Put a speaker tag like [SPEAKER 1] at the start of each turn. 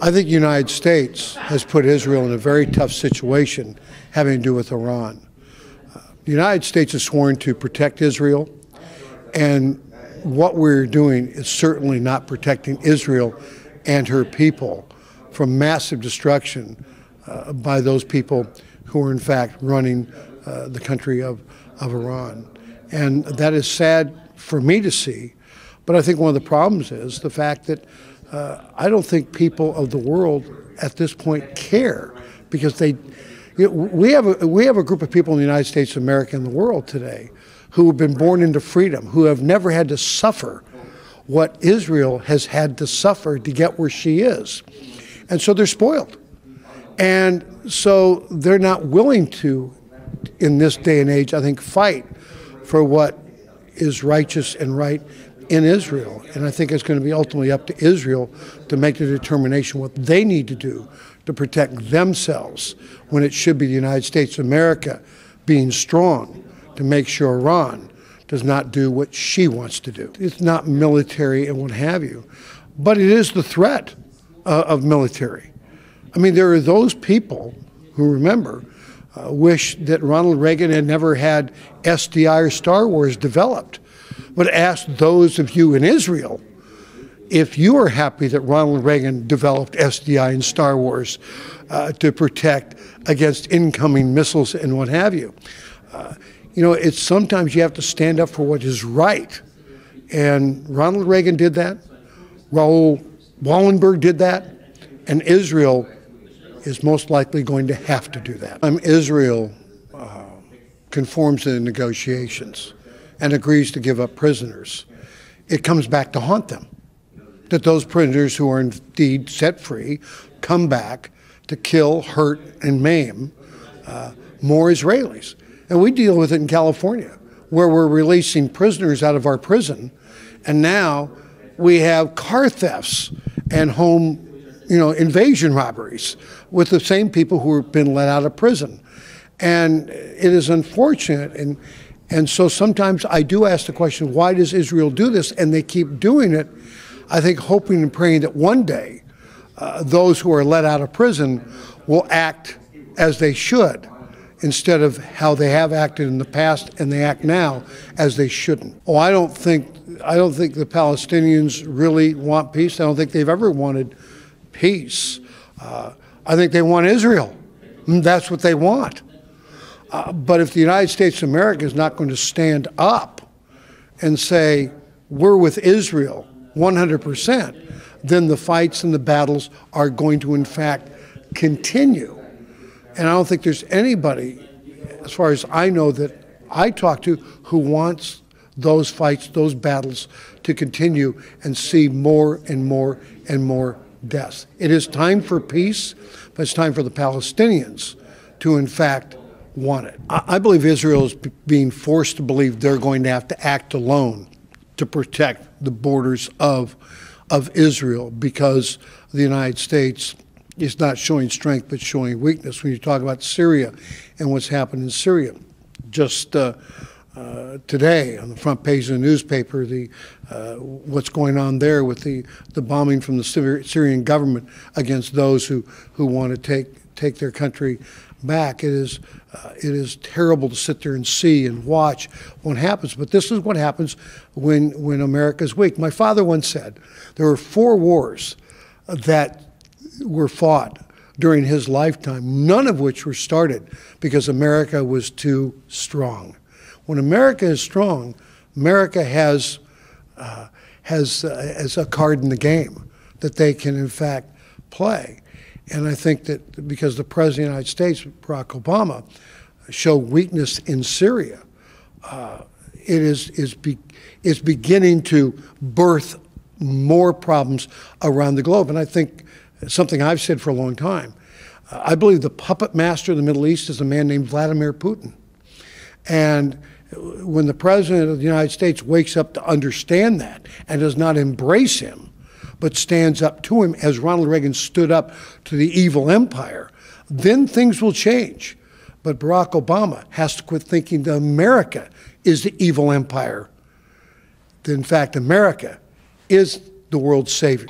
[SPEAKER 1] I think the United States has put Israel in a very tough situation having to do with Iran. The United States has sworn to protect Israel, and what we're doing is certainly not protecting Israel and her people from massive destruction by those people who are in fact running the country of Iran. And that is sad for me to see, but I think one of the problems is the fact that I don't think people of the world at this point care, because we have a group of people in the United States of America and the world today who have been born into freedom, who have never had to suffer what Israel has had to suffer to get where she is. And so they're spoiled. And so they're not willing to, in this day and age, I think, fight for what is righteous and right in Israel. And I think it's going to be ultimately up to Israel to make the determination what they need to do to protect themselves, when it should be the United States of America being strong to make sure Iran does not do what she wants to do. It's not military and what have you, but it is the threat of military. I mean, there are those people who, remember, wish that Ronald Reagan had never had SDI or Star Wars developed, but ask those of you in Israel if you are happy that Ronald Reagan developed SDI and Star Wars to protect against incoming missiles and what have you. You know, it's sometimes you have to stand up for what is right. And Ronald Reagan did that. Raoul Wallenberg did that. And Israel is most likely going to have to do that. Israel conforms to the negotiations and agrees to give up prisoners. It comes back to haunt them, that those prisoners who are indeed set free come back to kill, hurt, and maim more Israelis. And we deal with it in California, where we're releasing prisoners out of our prison, and now we have car thefts and home, invasion robberies with the same people who have been let out of prison. And it is unfortunate, and so sometimes I do ask the question, why does Israel do this? And they keep doing it, I think, hoping and praying that one day those who are let out of prison will act as they should, instead of how they have acted in the past, and they act now as they shouldn't. Oh, I don't think the Palestinians really want peace. I don't think they've ever wanted peace. I think they want Israel. That's what they want. But if the United States of America is not going to stand up and say, we're with Israel 100%, then the fights and the battles are going to, in fact, continue. And I don't think there's anybody, as far as I know, that I talk to who wants those fights, those battles to continue and see more and more and more deaths. It is time for peace, but it's time for the Palestinians to, in fact, want it. I believe Israel is being forced to believe they're going to have to act alone to protect the borders of Israel, because the United States is not showing strength but showing weakness. When you talk about Syria and what's happened in Syria, just today on the front page of the newspaper, what's going on there with the bombing from the Syrian government against those who want to take their country back. It is terrible to sit there and see and watch what happens. But this is what happens when America is weak. My father once said there were 4 wars that were fought during his lifetime, none of which were started because America was too strong. When America is strong, America has a card in the game that they can, in fact, play. And I think that because the President of the United States, Barack Obama, showed weakness in Syria, it is beginning to birth more problems around the globe. And I think something I've said for a long time, I believe the puppet master of the Middle East is a man named Vladimir Putin. And when the President of the United States wakes up to understand that and does not embrace him, but stands up to him as Ronald Reagan stood up to the evil empire, then things will change. But Barack Obama has to quit thinking that America is the evil empire. That in fact, America is the world's savior.